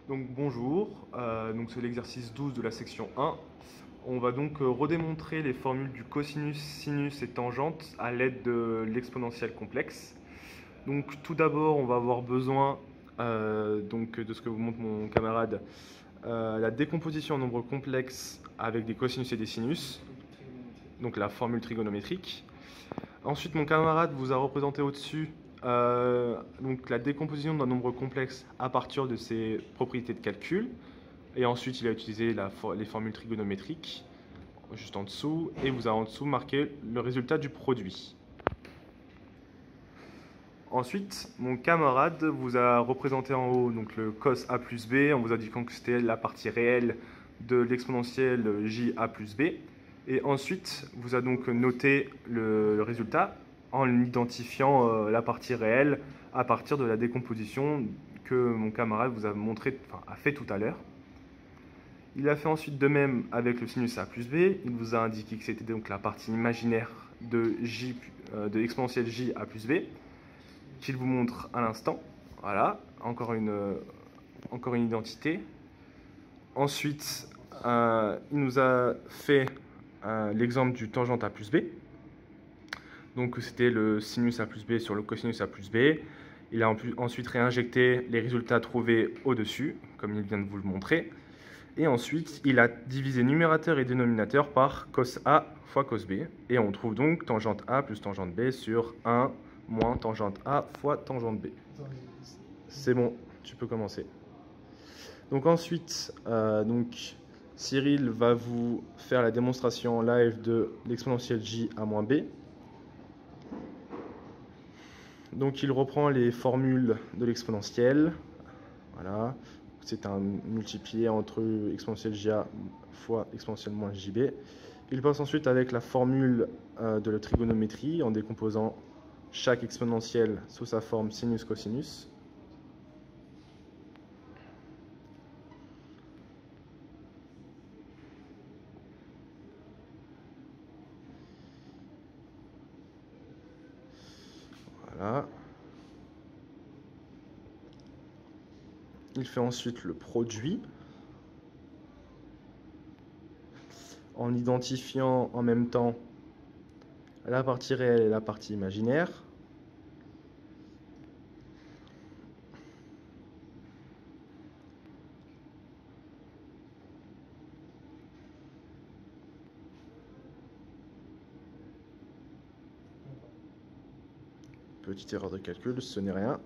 Donc bonjour, c'est l'exercice 12 de la section 1. On va donc redémontrer les formules du cosinus, sinus et tangente à l'aide de l'exponentielle complexe. Donc tout d'abord, on va avoir besoin de ce que vous montre mon camarade, la décomposition en nombres complexes avec des cosinus et des sinus, donc la formule trigonométrique. Ensuite, mon camarade vous a représenté au-dessus donc la décomposition d'un nombre complexe à partir de ses propriétés de calcul. Et ensuite, il a utilisé les formules trigonométriques juste en dessous. Et vous a en dessous marqué le résultat du produit. Ensuite, mon camarade vous a représenté en haut donc le cos A plus B en vous indiquant que c'était la partie réelle de l'exponentielle JA plus B. Et ensuite, vous a donc noté le résultat en identifiant la partie réelle à partir de la décomposition que mon camarade vous a a fait tout à l'heure. Il a fait ensuite de même avec le sinus A plus B. Il vous a indiqué que c'était donc la partie imaginaire de l'exponentielle J A plus B, qu'il vous montre à l'instant. Voilà, encore une identité. Ensuite, il nous a fait l'exemple du tangente A plus B. Donc c'était le sinus A plus B sur le cosinus A plus B. Il a ensuite réinjecté les résultats trouvés au-dessus, comme il vient de vous le montrer. Et ensuite, il a divisé numérateur et dénominateur par cos A fois cos B. Et on trouve donc tangente A plus tangente B sur 1 moins tangente A fois tangente B. C'est bon, tu peux commencer. Donc ensuite, Cyril va vous faire la démonstration en live de l'exponentielle J à moins B. Donc il reprend les formules de l'exponentielle. Voilà. C'est un multiplié entre exponentielle JA fois exponentielle moins JB. Il passe ensuite avec la formule de la trigonométrie en décomposant chaque exponentielle sous sa forme sinus-cosinus. Voilà. Il fait ensuite le produit en identifiant en même temps la partie réelle et la partie imaginaire. Petite erreur de calcul, ce n'est rien.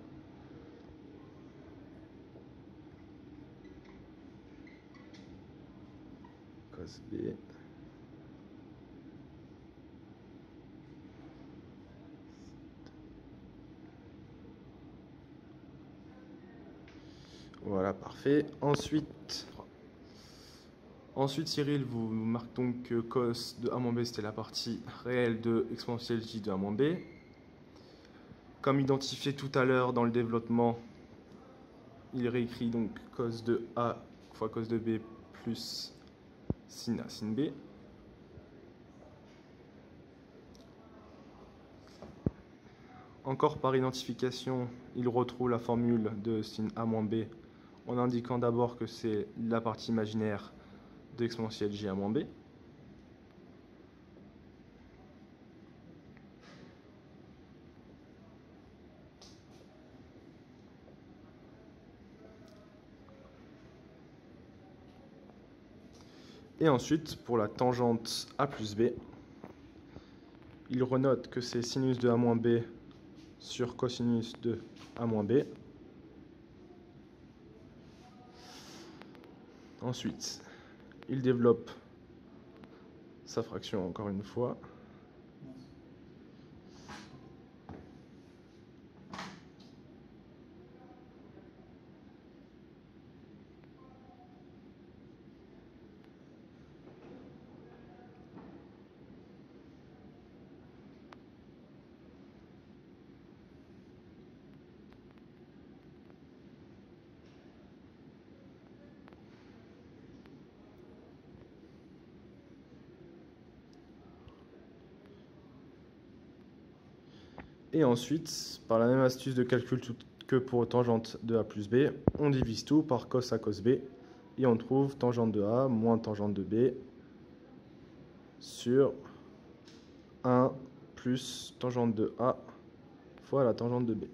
Cos B. Voilà, parfait. Ensuite, Cyril vous marque donc que cos de A moins B, c'était la partie réelle de exponentielle J de A moins B. Comme identifié tout à l'heure dans le développement, il réécrit donc cos de A fois cos de B plus sin A sin B. Encore par identification, il retrouve la formule de sin A moins B en indiquant d'abord que c'est la partie imaginaire de l'exponentielle J A moins B. Et ensuite, pour la tangente A plus B, il renote que c'est sinus de A moins B sur cosinus de A moins B. Ensuite, il développe sa fraction encore une fois. Et ensuite, par la même astuce de calcul que pour tangente de A plus B, on divise tout par cos A cos B et on trouve tangente de A moins tangente de B sur 1 plus tangente de A fois la tangente de B.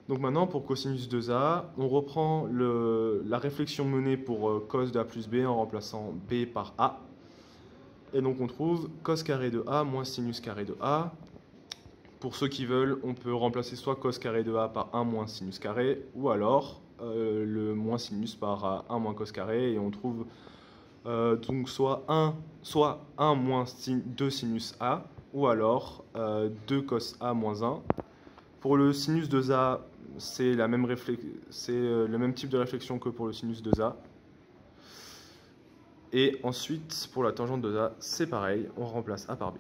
Donc maintenant, pour cosinus 2A, on reprend la réflexion menée pour cos de A plus B en remplaçant B par A. Et donc on trouve cos carré de A moins sinus carré de A. Pour ceux qui veulent, on peut remplacer soit cos carré de A par 1 moins sinus carré, ou alors le moins sinus par 1 moins cos carré, et on trouve donc soit 1 moins 2 sinus A, ou alors 2 cos A moins 1. Pour le sinus 2A, c'est le même type de réflexion que pour le sinus 2A. Et ensuite, pour la tangente 2A, c'est pareil, on remplace A par B.